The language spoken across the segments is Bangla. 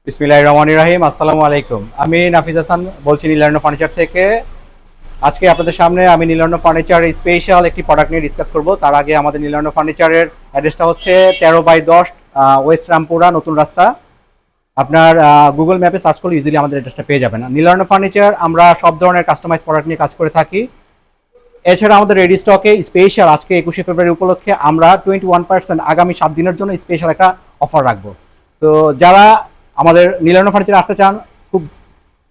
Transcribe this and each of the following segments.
বিসমিল্লাহির রহমানির রহিম। আসসালামু আলাইকুম। আমি নাফিজ হাসান বলছি নীলারণ্য ফার্নিচার থেকে। আজকে আপনাদের সামনে আমি নীলারণ্য ফার্নিচারের স্পেশাল একটি প্রোডাক্ট নিয়ে ডিসকাস করব। তার আগে আমাদের নীলারণ্য ফার্নিচারের অ্যাড্রেসটা হচ্ছে 13/10 ওয়েস্ট রামপুরা নতুন রাস্তা। আপনার গুগল ম্যাপে সার্চ করলে ইজিলি আমাদের অ্যাড্রেসটা পেয়ে যাবেন। নীলারণ্য ফার্নিচার আমরা সব ধরনের কাস্টমাইজ প্রোডাক্ট নিয়ে কাজ করে থাকি। এছাড়া আমাদের রেডি স্টকে স্পেশাল আজকে 21শে ফেব্রুয়ারি উপলক্ষে আমরা 21% আগামী 7 দিনের জন্য স্পেশাল একটা অফার রাখবো। তো যারা আমাদের নীলারণ্য ফার্নিচারে আসতে চান, খুব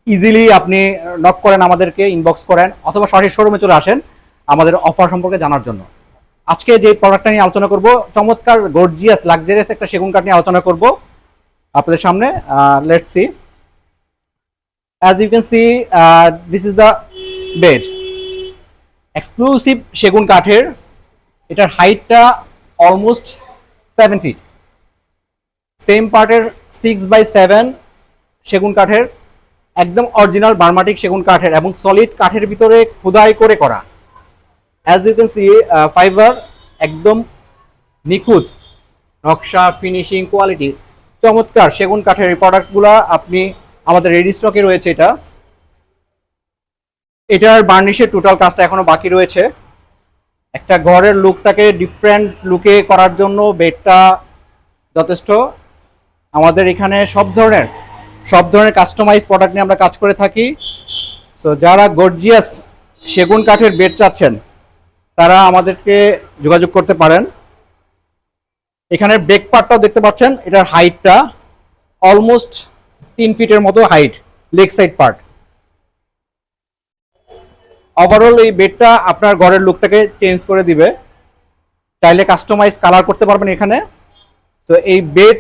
ইজিলি আপনি নক করেন, আমাদেরকে ইনবক্স করেন, অথবা সরাসরি শোরুমে চলে আসেন আমাদের অফার সম্পর্কে জানার জন্য। আজকে যে প্রোডাক্টটা নিয়ে আলোচনা করব, চমৎকার গর্জিয়াস লাক্সারিয়াস একটা সেগুন কাঠ নিয়ে আলোচনা করব আপনাদের সামনে। Let's see, as you can see this is the bed, exclusive সেগুন কাঠের। এটার হাইটটা অলমোস্ট 7 ফিট, সেম পার্টের 6/7 সেগুন কাঠের, একদম অরিজিনাল বার্মাটিক সেগুন কাঠের এবং সলিড কাঠের ভিতরে খোদাই করে করা। As you can see fiber একদম নিখুঁত নকশা, ফিনিশিং, কোয়ালিটি চমৎকার সেগুন কাঠের। এই প্রোডাক্টগুলো আপনি আমাদের রেডি স্টকে রয়েছে। এটার বার্নিশের টোটাল কাজটা এখনো বাকি রয়েছে। একটা ঘরের লুকটাকে ডিফারেন্ট লুকে করার জন্য বেডটা যথেষ্ট। আমাদের এখানে সব ধরনের কাস্টমাইজ প্রোডাক্ট নিয়ে আমরা কাজ করে থাকি। সো যারা গর্জিয়াস সেগুন কাঠের বেড চাচ্ছেন তারা আমাদেরকে যোগাযোগ করতে পারেন। এখানে ব্রেক পার্টটাও দেখতে পাচ্ছেন, এটার হাইটটা অলমোস্ট 3 ফিটের মতো height, leg side part. Overall এই বেডটা আপনার ঘরের লুকটাকে চেঞ্জ করে দিবে। চাইলে কাস্টমাইজ কালার করতে পারবেন এখানে। তো এই বেড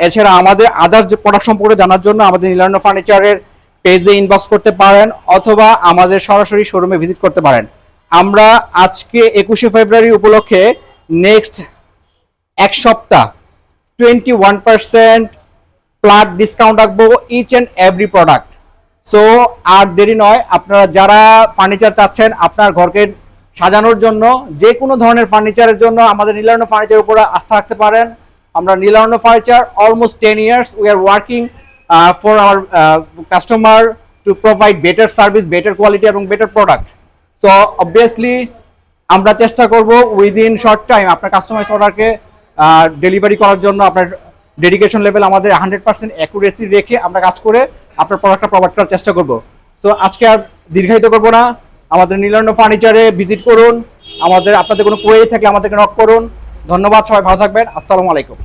এছাড়া আমাদের আদার্স যে প্রোডাক্ট সম্পর্কে জানার জন্য আমাদের নীলারণ্য ফার্নিচারের পেজে ইনবক্স করতে পারেন, অথবা আমাদের সরাসরি শোরুমে ভিজিট করতে পারেন। আমরা আজকে 21শে ফেব্রুয়ারি উপলক্ষে নেক্সট এক সপ্তাহ 21% ফ্ল্যাট ডিসকাউন্ট রাখবো each and every product. So আর দেরি নয়, আপনারা যারা ফার্নিচার চাচ্ছেন আপনার ঘরকে সাজানোর জন্য, যে কোনো ধরনের ফার্নিচারের জন্য আমাদের নীলারণ্য ফার্নিচারের উপর আস্থা রাখতে পারেন। আমরা নীলারণ্য furniture almost 10 years we are working for our customer to provide better service, better quality এবং better product. So obviously আমরা চেষ্টা করব উইদিন শর্ট টাইম আপনার কাস্টমাইজ অর্ডারকে ডেলিভারি করার জন্য। আপনার ডেডিকেশন লেভেল আমাদের 100% অ্যাকুরেসি রেখে আমরা কাজ করে আপনার প্রোডাক্টটা প্রোভাইড করার চেষ্টা করব। সো আজকে আর দীর্ঘায়িত করব না, আমাদের নীলারণ্য ফার্নিচারে ভিজিট করুন। আপনাদের কোনো কোয়েরি থাকলে আমাদেরকে নক করুন। ধন্যবাদ, সবাই ভালো থাকবেন। আসসালামু আলাইকুম।